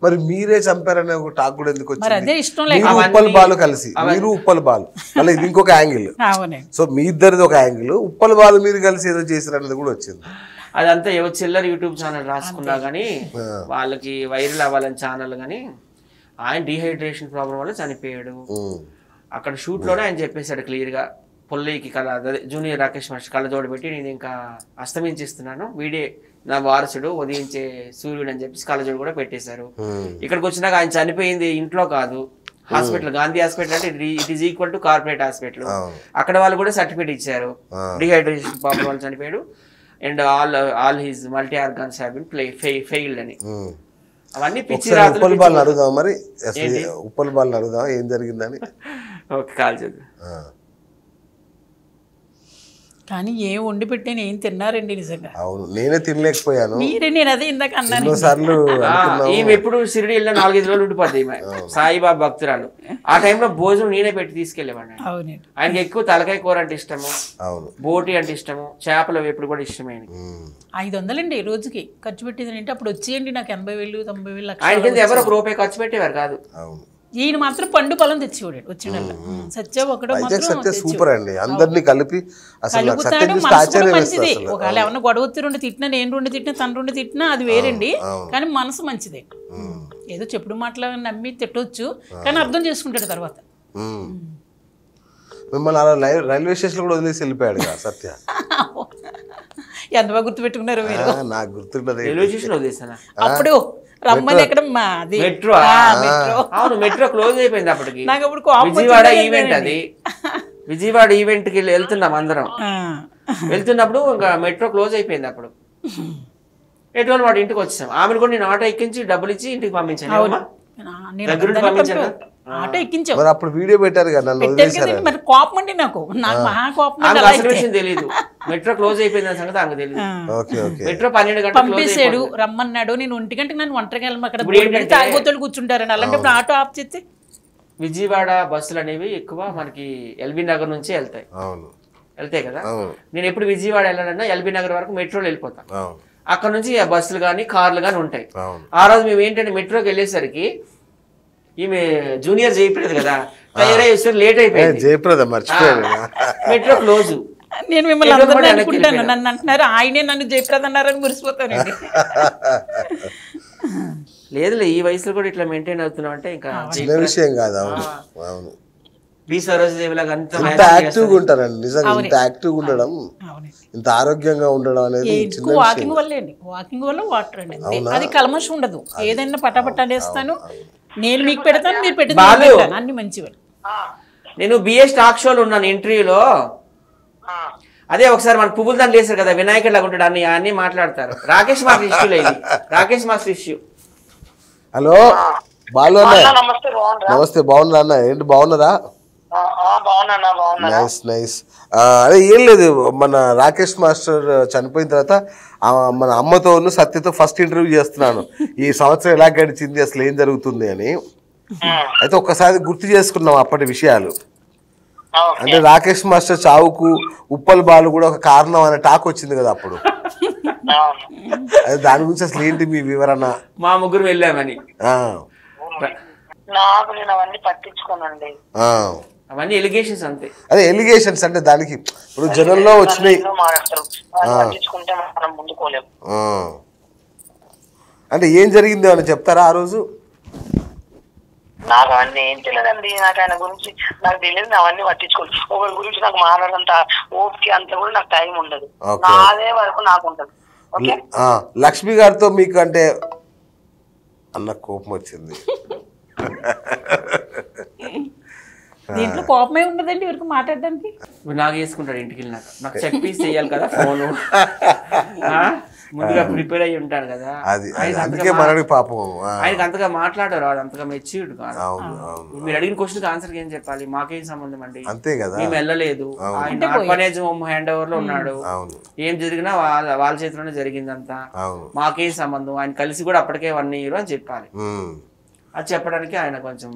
మరి మీరే చంపారనే ఒక టాక్ కూడా ఎందుకు మరి వచ్చింది? అదే ఇష్టం మీరు ఉప్పల్ బాలు కలిసి, మీరు ఉప్పల్ బాలు, మళ్ళీ ఇది ఇంకొక యాంగిల్. సో మీ ఇద్దరిది ఒక యాంగిల్, ఉప్పల్ బాలు మీరు కలిసి ఏదో చేశారనేది కూడా వచ్చింది. అదంతా ఎవరు చిల్లర యూట్యూబ్ ఛానల్ రాసుకున్నా కానీ వాళ్ళకి వైరల్ అవ్వాలని ఛానల్ కానీ ఆయన డీహైడ్రేషన్ ప్రాబ్లం వల్ల చనిపోయాడు. అక్కడ షూట్ లోనే ఆయన చెప్పేశాడు క్లియర్ గా, పొల్లికి జూనియర్ రాకేష్ మాస్టర్ కళ్ళజోడు పెట్టి నేను ఇంకా అస్తమించిస్తున్నాను, వీడే నా వారసుడు, ఉదయించే సూర్యుడు అని చెప్పేసి కళ్ళజోడు కూడా పెట్టేశారు. ఇక్కడికి వచ్చినాక ఆయన చనిపోయింది ఇంట్లో కాదు, హాస్పిటల్, గాంధీ హాస్పిటల్ అంటే it is equal to corporate hospital. అక్కడ వాళ్ళు కూడా సర్టిఫికేట్ ఇచ్చారు, డిహైడ్రేషన్ ప్రాబ్లం వల్ల చనిపోయాడు and all his multi organs have been failed అని. అవన్నీ పిచ్చి రాత్రులు. ఉప్పల్ బాల్ అడుగుదాం, మరి ఉప్పల్ బాల్ అడుగుదాం ఏం జరిగిందని. ఓకే, కాల్ చేద్దాం. కానీ ఏం వండి పెట్టాను, ఏం తిన్నారండి నిజంగా? అవును, నేనే తినలేకపోయాను. మీరే, నేను అదే ఇందాక అన్నాను. ఈమె ఎప్పుడు షిరిడి వెళ్ళిన 4-5 రోజులు ఉండిపోద్ది ఈమె, సాయిబాబా భక్తురాలు. ఆ టైంలో భోజనం నేనే పెట్టి తీసుకెళ్లేవాడిని. ఆయనకి ఎక్కువ తలకాయ కూర అంటే ఇష్టము, బోటి అంటే ఇష్టము, చేపల వేపుడు కూడా ఇష్టమే. 500 అండి రోజుకి ఖర్చు పెట్టేది అంటే అప్పుడు వచ్చేయండి నాకు 80,000 90,000 ఆయనకి ఎవరు ఒక రూపాయి ఖర్చు పెట్టేవారు కాదు. ఈయన మాత్రం పండు పొలం తెచ్చి వచ్చిన సత్య ఒకడు సూపర్ అండి, అందరినీ కలిపి కలుపుతాడు. మనసు కూడా మంచిది. ఒకవేళ ఏమన్నా గొడవ వచ్చి 2 తిట్టినా, నేను 2 తిట్టినా, తను 2 తిట్టినా అది వేరండి, కానీ మనసు మంచిదే. ఏదో చెప్పుడు మాటలు నమ్మి తిట్టవచ్చు, కానీ అర్థం చేసుకుంటాడు తర్వాత. మిమ్మల్ని అలా రైల్వే స్టేషన్ కూడా వదిలేసి వెళ్ళిపోయాడు సత్య. ఎంత బాగా గుర్తు పెట్టుకున్నారు మీరు. నాకు గుర్తుంటది, రైల్వే స్టేషన్ వదిలేసానా అప్పుడు రమ్మని ఎక్కడ మెట్రో. అవును, మెట్రో క్లోజ్ అయిపోయింది అప్పటికి. నాకు అప్పుడు విజయవాడ ఈవెంట్, అది విజయవాడ ఈవెంట్ కి వెళ్తున్నాం అందరం. వెళ్తున్నప్పుడు ఇంకా మెట్రో క్లోజ్ అయిపోయింది అప్పుడు. ఎటువంటి వాడు ఇంటికి వచ్చాం, ఆమెను కూడా నేను ఆటో ఎక్కించి డబ్బులు ఇచ్చి ఇంటికి పంపించాను. దగ్గరుండి పంపించాను. ఆటో ఎక్కించావు, అప్పుడు వీడియో పెట్టారు కదా. మరి కోపం అండి, నాకు మహా కోపం. అసలు విషయం తెలియదు, మెట్రో క్లోజ్ అయిపోయింది సంగతి ఆమెకు తెలియదు. మెట్రో 12 గంటలకు పంపేశాడు, రమ్మన్నాడు. నేను 1 గంటకి నన్ను ఒంటరికి వెళ్ళి అక్కడ తాగిపోతాడు కూర్చుంటారని, అలాంటప్పుడు ఆటో ఆఫ్ చేస్తే. విజయవాడ బస్సులు అనేవి ఎక్కువ మనకి ఎల్బీ నగర్ నుంచే వెళ్తాయి కదా. నేను ఎప్పుడు విజయవాడ వెళ్ళాలన్నా ఎల్బీ నగర్ వరకు మెట్రోలో వెళ్ళిపోతాను. అక్కడ నుంచి బస్సులు కానీ కార్లు కానీ ఉంటాయి. ఆ రోజు మేము ఏంటంటే మెట్రోకి వెళ్ళేసరికి ఈమె జూనియర్ జయప్రద కదా, తయారయ్యేసరికి లేట్ అయిపోయింది. జయప్రద మర్చిపోయాడు, మెట్రో క్లోజ్. నేను మిమ్మల్ని అందరినీ అనుకుంటాను, నన్ను అంటున్నారు ఆయనే నన్ను జయప్రద అన్నారని మురిసిపోతానండి. లేదులే, ఈ వయసులో కూడా ఇట్లా మెయింటైన్ అవుతున్నాం అంటే ఇంకా చిన్న విషయం కాదు. అవును, బి సరోజదేవి లాగా అంత యాక్టివ్గా ఉంటారండి. నిజంగా ఇంత యాక్టివ్గా ఉండడం, ఇంత ఆరోగ్యంగా ఉండడం అనేది వాకింగ్ వల్లే అండి. వాకింగ్ వల్ల వాటర్ అండి, అది కల్మషం ఉండదు. ఏదైనా పటాపట్టాడేస్తాను, నేను మీకు పెడతాను, మీరు పెడతాను, అన్ని మంచివి. నేను బిఏ స్టాక్ షోలో ఉన్నాను ఇంటర్వ్యూలో. అదే ఒకసారి మన పువ్వులు దాన్ని లేసారు కదా, వినాయకుడు లాగా ఉంటాడు, అన్ని మాట్లాడతారు. రాకేష్ మాస్టర్ ఇష్యూ లేదు, Rakesh master issue. Hello Balu అన్న, నమస్తే. బాగున్నా అన్న? ఏంటి బాగున్నారా? Nice nice. అదే ఏం లేదు, మన రాకేష్ మాస్టర్ చనిపోయిన తర్వాత మన అమ్మతో సత్యతో ఫస్ట్ ఇంటర్వ్యూ చేస్తున్నాను. ఈ సంవత్సరం ఎలా గడిచింది, అసలు ఏం జరుగుతుంది అని. అయితే ఒక్కసారి గుర్తు చేసుకున్నాం అప్పటి విషయాలు. అంటే రాకేష్ మాస్టర్ చావుకు ఉప్పల్ బాలు కూడా ఒక కారణం అనే టాక్ వచ్చింది కదా అప్పుడు. అదే దాని గురించి అసలు ఏంటి మీ వివరణ? మా ముగ్గురు వెళ్ళామని అవన్నీ ఎలిగేషన్స్ అంతే. అదే ఎలిగేషన్స్ అంటే దానికి ఇప్పుడు జనంలో వచ్చినాయి అంటే ఏం జరిగింది అని చెప్తారా ఆ రోజు? నాకు అవన్నీ ఏం తెలియదండి, నాకు ఆయన గురించి నాకు తెలియదు, అవన్నీ పట్టించుకోలేదు. ఒకరి గురించి నాకు మాట్లాడంత ఓపిక అంత కూడా నాకు టైం ఉండదు, అదే వరకు నాకు ఉంటది. లక్ష్మి గారితో మీకు అంటే అన్న కోపం వచ్చింది. దీంట్లో కోపమే ఉండదండి ఎవరికి మాట్లాడడానికి. నాకు వేసుకుంటాడు ఇంటికి వెళ్ళినాక, నాకు చెప్పి చెయ్యాలి కదా ఫోను, ముందుగా ప్రిపేర్ అయ్యి ఉంటాను కదా. పాపం ఆయనకి అంతగా మాట్లాడారు, అది అంతగా మెచ్యూర్డ్ కాదు. మీరు అడిగిన క్వశ్చన్ ఆన్సర్ ఏం చెప్పాలి, మాకేం సంబంధం అండి, అంతే కదా. మేము వెళ్ళలేదు, ఆయన ఆర్ఫనేజ్ హోమ్ హ్యాండ్ ఓవర్ లో ఉన్నాడు, ఏం జరిగినా వాళ్ళ చేతిలోనే జరిగిందంతా, మాకేం సంబంధం, ఆయన కలిసి కూడా అప్పటికే 1 year అని చెప్పాలి. అది చెప్పడానికి ఆయన కొంచెం